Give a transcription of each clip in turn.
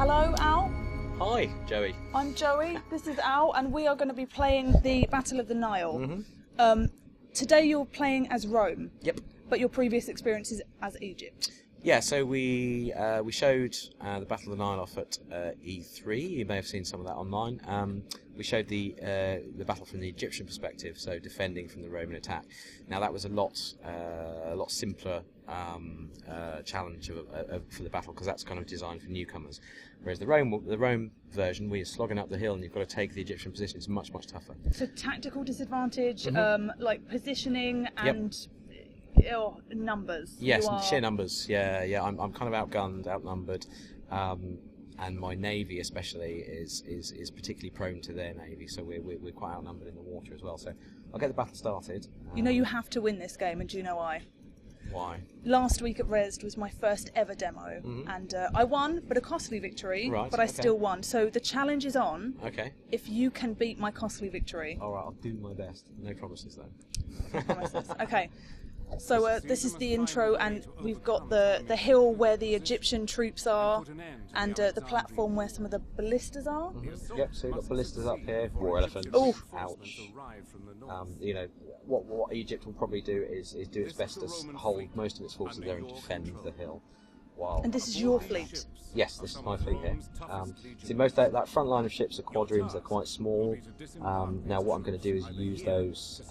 Hello, Al. Hi, Joey. I'm Joey. This is Al, and we are going to be playing the Battle of the Nile. Today you're playing as Rome. Yep. But your previous experience is as Egypt. Yeah, so we showed the Battle of the Nile off at E3. You may have seen some of that online. We showed the battle from the Egyptian perspective, so defending from the Roman attack. Now that was a lot simpler challenge for the battle, because that's kind of designed for newcomers. Whereas the Rome version, we're slogging up the hill, and you've got to take the Egyptian position. It's much tougher. So tactical disadvantage, like positioning and. Yep. Numbers. Yes, sheer numbers. Yeah. I'm kind of outgunned, outnumbered, and my navy especially is particularly prone to their navy. So we're quite outnumbered in the water as well. So I'll get the battle started. You know you have to win this game, and do you know why? Why? Last week at Resd was my first ever demo, and I won, but a costly victory. Right, but I still won. So the challenge is on. Okay. If you can beat my costly victory. All right, I'll do my best. No promises though. No promises. Okay. So this is the intro, and we've got the hill where the Egyptian troops are, and the platform where some of the ballistas are. Yep, so we've got ballistas up here. War elephants. Oh, ouch. You know, what Egypt will probably do is do its best to hold most of its forces there and defend the hill. While and this is your fleet? Yes, this is my fleet here. See, most of that front line of ships are quadriremes, they're quite small. Now what I'm going to do is use those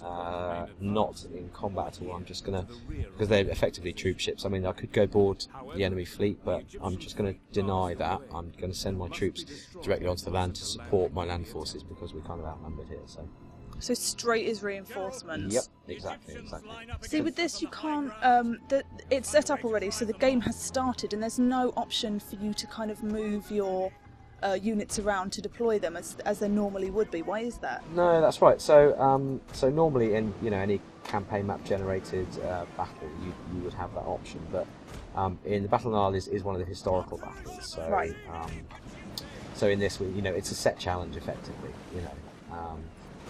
not in combat at all. I'm just going to, because they're effectively troop ships, I mean I could go board the enemy fleet, but I'm just going to deny that. I'm going to send my troops directly onto the land to support my land forces, because we're kind of outnumbered here. So straight is reinforcements. Yep, exactly. See, with this you can't. It's set up already, so the game has started, and there's no option for you to kind of move your units around to deploy them as there normally would be. Why is that? No, that's right. So normally in any campaign map generated battle, you would have that option, but in the Battle of Nile is one of the historical battles. So right. So in this, it's a set challenge effectively.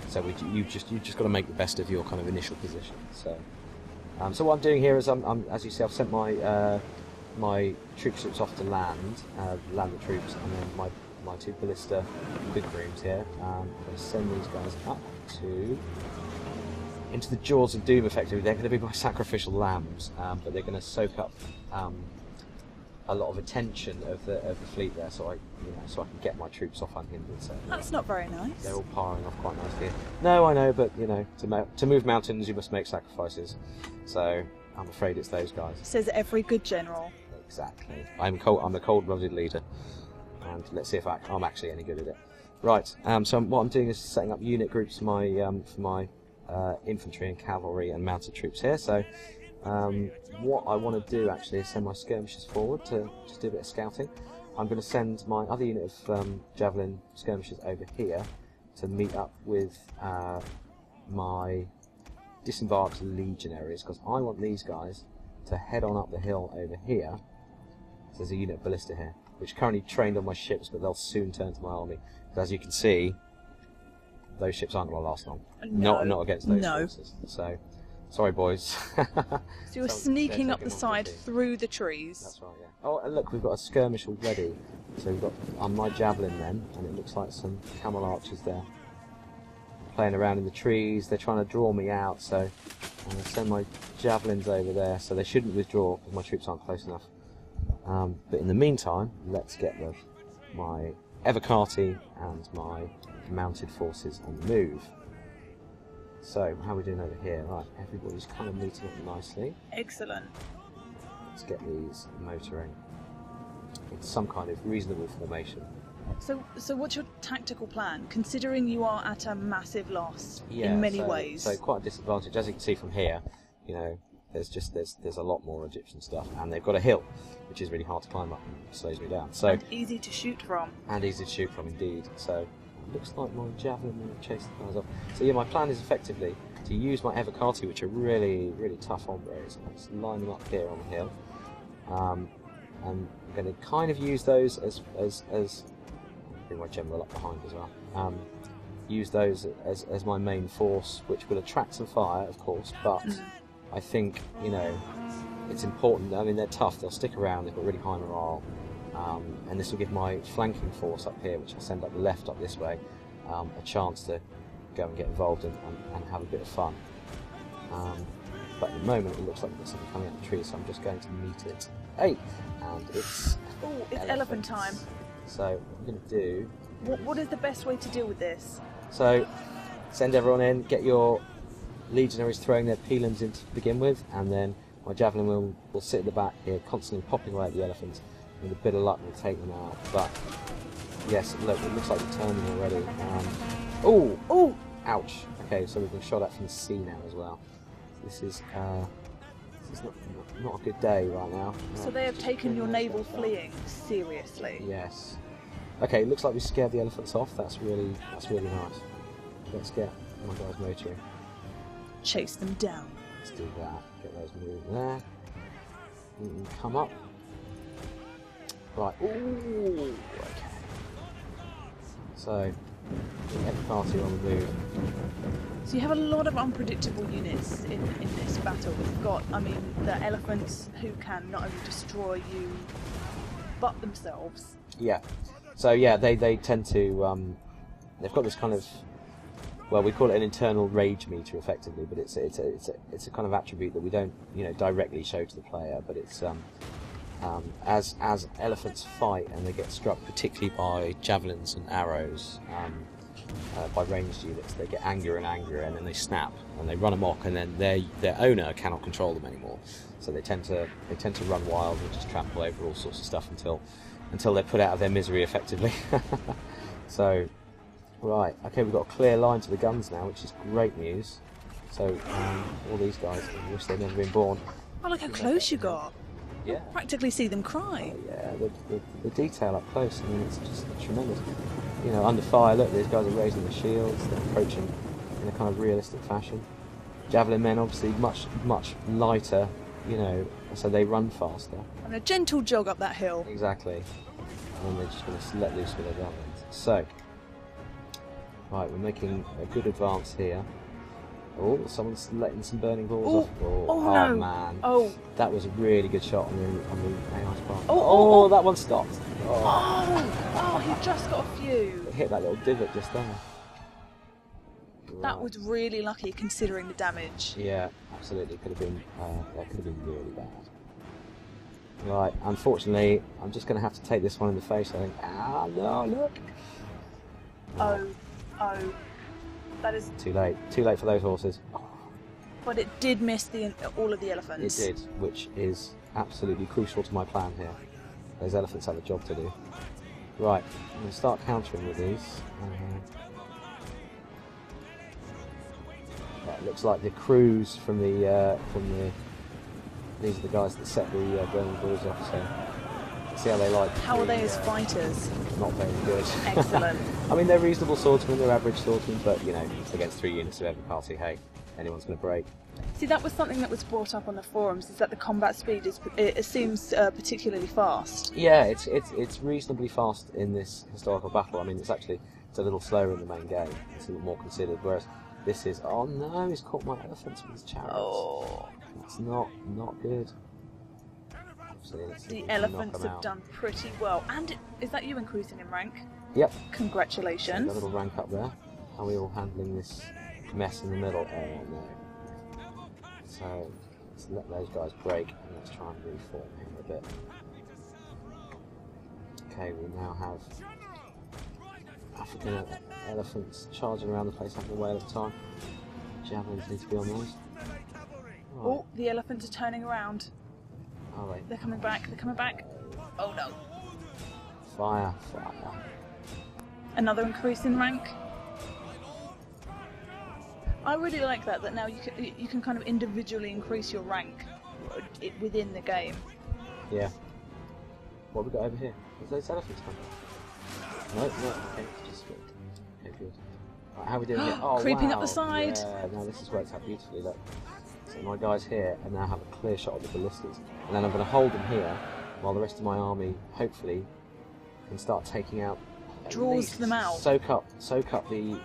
So you've just got to make the best of your kind of initial position. So what I'm doing here is as you see, I've sent my troops off to land the troops, and then my two ballista Bickham here. I'm going to send these guys up into the jaws of doom. Effectively, they're going to be my sacrificial lambs, but they're going to soak up a lot of attention of the fleet there, so I can get my troops off unhindered. So that's not very nice. They're all piling off quite nicely. No, I know, but to move mountains you must make sacrifices. So I'm afraid it's those guys. Says every good general. Exactly. I'm a cold-blooded leader, and let's see if I'm actually any good at it. Right. So what I'm doing is setting up unit groups for my infantry and cavalry and mounted troops here. So. What I want to do actually is send my skirmishes forward to just do a bit of scouting. I'm going to send my other unit of javelin skirmishes over here to meet up with my disembarked legionaries, because I want these guys to head on up the hill over here. So there's a unit of ballista here, which currently trained on my ships, but they'll soon turn to my army. Because as you can see, those ships aren't going to last long. No. Not against those forces. So. Sorry, boys. So you're sneaking up the side through the trees. That's right, yeah. Oh, and look, we've got a skirmish already. So we've got on my javelin then, and it looks like some camel archers there playing around in the trees. They're trying to draw me out, so I'm going to send my javelins over there. So they shouldn't withdraw because my troops aren't close enough. But in the meantime, let's get my Evocati and my mounted forces on the move. So, how are we doing over here? Right, everybody's kind of meeting up nicely. Excellent. Let's get these motoring in some kind of reasonable formation. So what's your tactical plan, considering you are at a massive loss in many ways? So quite a disadvantage. As you can see from here, there's a lot more Egyptian stuff, and they've got a hill, which is really hard to climb up and slows me down. So and easy to shoot from. And easy to shoot from, indeed. So. Looks like my javelin will chase the guys off. So yeah, my plan is effectively to use my Evocati, which are really tough hombres. Let's line them up here on the hill, and I'm going to kind of use those as bring my general up behind as well. Use those as my main force, which will attract some fire, of course. But I think it's important. I mean, they're tough. They'll stick around. They've got really high morale. and this will give my flanking force up here, which I'll send up the left up this way, a chance to go and get involved and have a bit of fun. But at the moment it looks like there's something coming out the tree, so I'm just going to meet it. Hey! And it's... Oh, it's elephant time. So what I'm going to do... What is the best way to deal with this? So, send everyone in, get your legionaries throwing their pilums in to begin with, and then my javelin will sit at the back here, constantly popping away at the elephants. With a bit of luck, we'll take them out. But, yes, look, it looks like we're turning already. Oh! Oh! Ouch. Okay, so we've been shot at from the sea now as well. This is not a good day right now. So they have taken your naval fleeing seriously. Yes. Okay, looks like we scared the elephants off. That's really nice. Let's get my guys motoring. Chase them down. Let's do that. Get those moving there. Come up. Right. Ooh. Okay. So, get the party on the move. So you have a lot of unpredictable units in this battle. We've got, I mean, the elephants who can not only destroy you, but themselves. Yeah. So yeah, they tend to. They've got this kind of. Well, we call it an internal rage meter, effectively, but it's a kind of attribute that we don't, directly show to the player. But it's as elephants fight and they get struck, particularly by javelins and arrows, by ranged units, they get angrier and angrier, and then they snap and they run amok, and then their owner cannot control them anymore. So they tend to run wild and just trample over all sorts of stuff until they're put out of their misery, effectively. So. Right, okay, we've got a clear line to the guns now, which is great news. So, all these guys, I wish they'd never been born. Oh, look how close you got. Yeah. You practically see them cry. Yeah, the detail up close, I mean, it's just tremendous. Under fire, look, these guys are raising the shields, they're approaching in a kind of realistic fashion. Javelin men, obviously, much lighter, so they run faster. And a gentle jog up that hill. Exactly. And then they're just going to let loose with their javelins. So... Right, we're making a good advance here. Oh, someone's letting some burning balls off. Oh no! Man. Oh, that was a really good shot on the AI's part. Oh, that one stopped. Oh, he just got a few. It hit that little divot just there. That was really lucky considering the damage. Yeah, absolutely. Could have been really bad. Right, unfortunately, I'm just going to have to take this one in the face. I think. No, look. Oh, that is too late. Too late for those horses. But it did miss all of the elephants. It did, which is absolutely crucial to my plan here. Those elephants have a job to do. Right, I'm going to start countering with these. It looks like the crews from the these are the guys that set the burning bulls off. So see how they like. How are they as fighters? Not very good. Excellent. I mean, they're reasonable swordsmen, they're average swordsmen, but against 3 units of every party, hey, anyone's going to break. See, that was something that was brought up on the forums, is that the combat speed it seems particularly fast. Yeah, it's reasonably fast in this historical battle. I mean, it's a little slower in the main game. It's a little more considered, whereas this is, oh no, he's caught my elephants with his chariots. Oh. That's not good. The elephants have done pretty well. And is that you increasing in rank? Yep. Congratulations. A little rank up there. How are we all handling this mess in the middle? Oh no. So let's let those guys break and let's try and reform him a bit. Okay, we now have African elephants charging around the place, having a whale of a time. Javelins need to be on those. Right. Oh, the elephants are turning around. Are they? They're coming back. Oh no. Fire. Another increase in rank. I really like that now you can kind of individually increase your rank within the game. Yeah. What have we got over here? Is those elephants coming? No, okay, it's just good. Okay, good. Right, how are we doing here? Oh, creeping wow. up the side. Yeah, no, this has worked out beautifully, look. So my guys here, and now have a clear shot of the ballistas. And then I'm going to hold them here, while the rest of my army, hopefully, can start taking out... Draws them out. Soak up the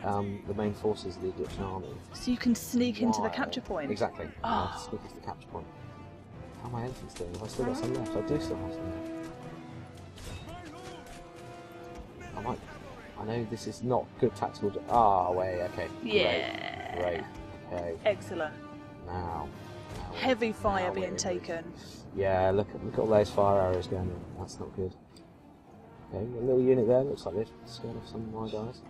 main forces of the Egyptian army. So you can sneak into the capture point. Exactly. Sneak into the capture point. How are my elephants doing? Have I still got some left? I do still have some left. know this is not good tactical. Wait, okay. Yeah. Great. Okay. Excellent. Now. Heavy fire now being we're taken. Yeah, look at all those fire arrows going in. That's not good. Okay, a little unit there. Looks like they've scared off some of my guys.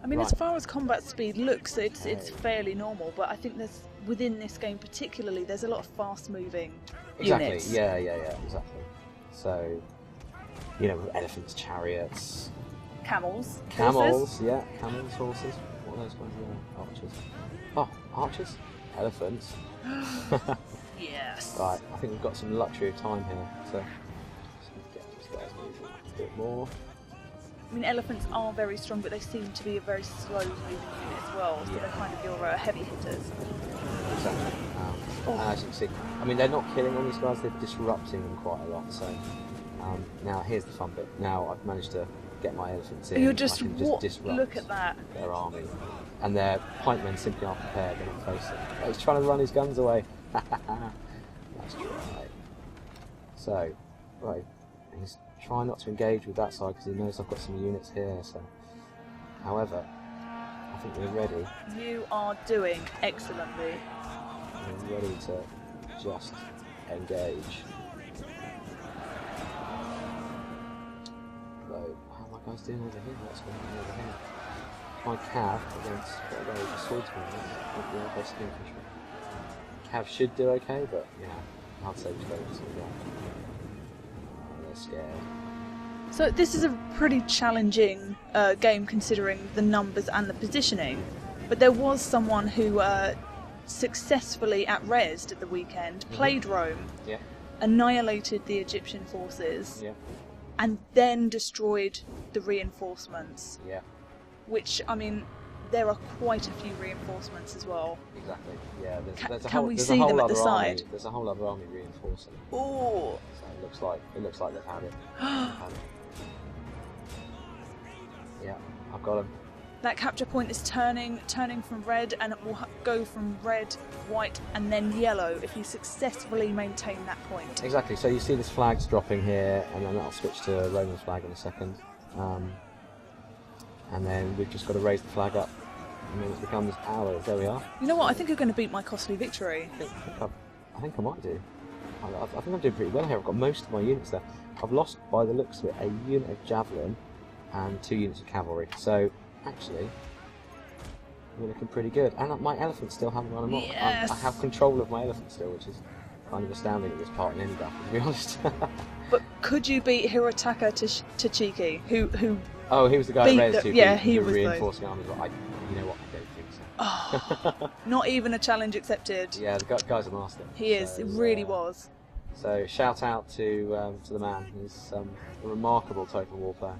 I mean, Right. as far as combat speed looks, it's fairly normal. But I think there's within this game particularly, there's a lot of fast-moving units. Yeah, exactly. So, you know, elephants, chariots, Camels. camels, yeah, camels, horses. What are those guys? Yeah, archers. Oh, archers, elephants. Yes. Right, I think we've got some luxury of time here, so just need to get these guys moving a bit more. I mean, elephants are very strong, but they seem to be a very slow-moving unit as well. So Yeah. they're kind of your heavy hitters. Exactly. And as you can see, I mean, they're not killing all these guys; they're disrupting them quite a lot. So now here's the fun bit. Now I've managed to get my elephants in. You're I just, can disrupt look at that. their army, and their pikemen simply aren't prepared. They're not facing. Oh, he's trying to run his guns away. That's right. So, right, he's trying not to engage with that side because he knows I've got some units here. So, however, I think we're ready. You are doing excellently. We're ready to just engage. So, how are my guys doing over here? What's going on over here? My cav against the swordsman with the best infantry. Cav should do okay, but you know, I'd say just focus on that. They're scared. So this is a pretty challenging game considering the numbers and the positioning. But there was someone who successfully at Resd at the weekend played Rome, Yeah, annihilated the Egyptian forces, yeah, and then destroyed the reinforcements. yeah, Which, I mean, there are quite a few reinforcements as well. exactly. Yeah, there's a Can whole, we there's see a whole them at the other army, side? There's a whole other army reinforcing. Oh, So it looks like they've had it. Yeah, I've got them. that capture point is turning from red, and it will go from red, white, and then yellow if you successfully maintain that point. Exactly. So you see this flag's dropping here, and then that'll switch to a Roman flag in a second. And then we've just got to raise the flag up, and then it becomes ours. There we are. You know what? I think I'm going to beat my costly victory. I think I might do. I think I'm doing pretty well here. I've got most of my units there. I've lost, by the looks of it, a unit of javelin and 2 units of cavalry. So actually, we're looking pretty good. And my elephants still haven't run amok. Yes. I have control of my elephants still, which is kind of astounding at this part in any battle, to be honest. But could you beat Hirotaka Tachiki, who Oh, he was the guy Beat that raised the- 2 yeah, people he who were was the- reinforcing armies. But you know what? I don't think so. not even a challenge accepted? Yeah, the guy's a master. He is. So, It really was. So shout out to the man. He's a remarkable total war player.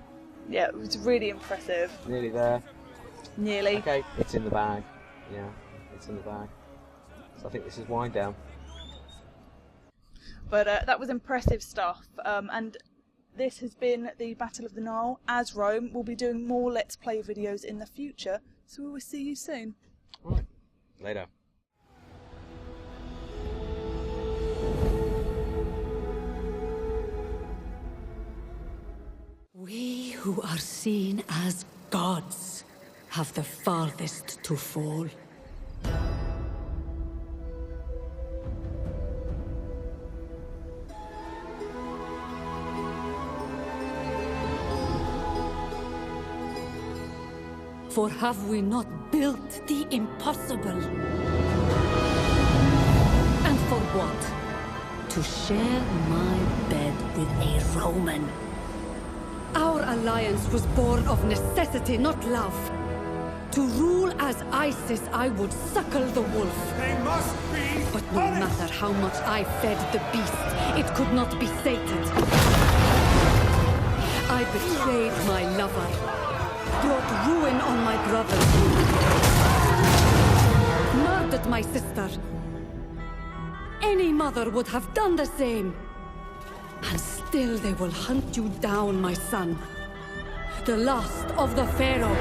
Yeah, it was really impressive. Nearly there. Nearly. Okay, it's in the bag. Yeah, it's in the bag. So I think this is wind down. But that was impressive stuff. And this has been the Battle of the Nile. As Rome, we'll be doing more Let's Play videos in the future. So we will see you soon. Right. Later. We who are seen as gods have the farthest to fall. For have we not built the impossible? And for what? To share my bed with a Roman. Our alliance was born of necessity, not love. To rule as Isis, I would suckle the wolf. They must be But no matter how much I fed the beast, it could not be sated. I betrayed my lover, brought ruin on my brothers, murdered my sister. Any mother would have done the same. And still they will hunt you down, my son. The last of the Pharaoh.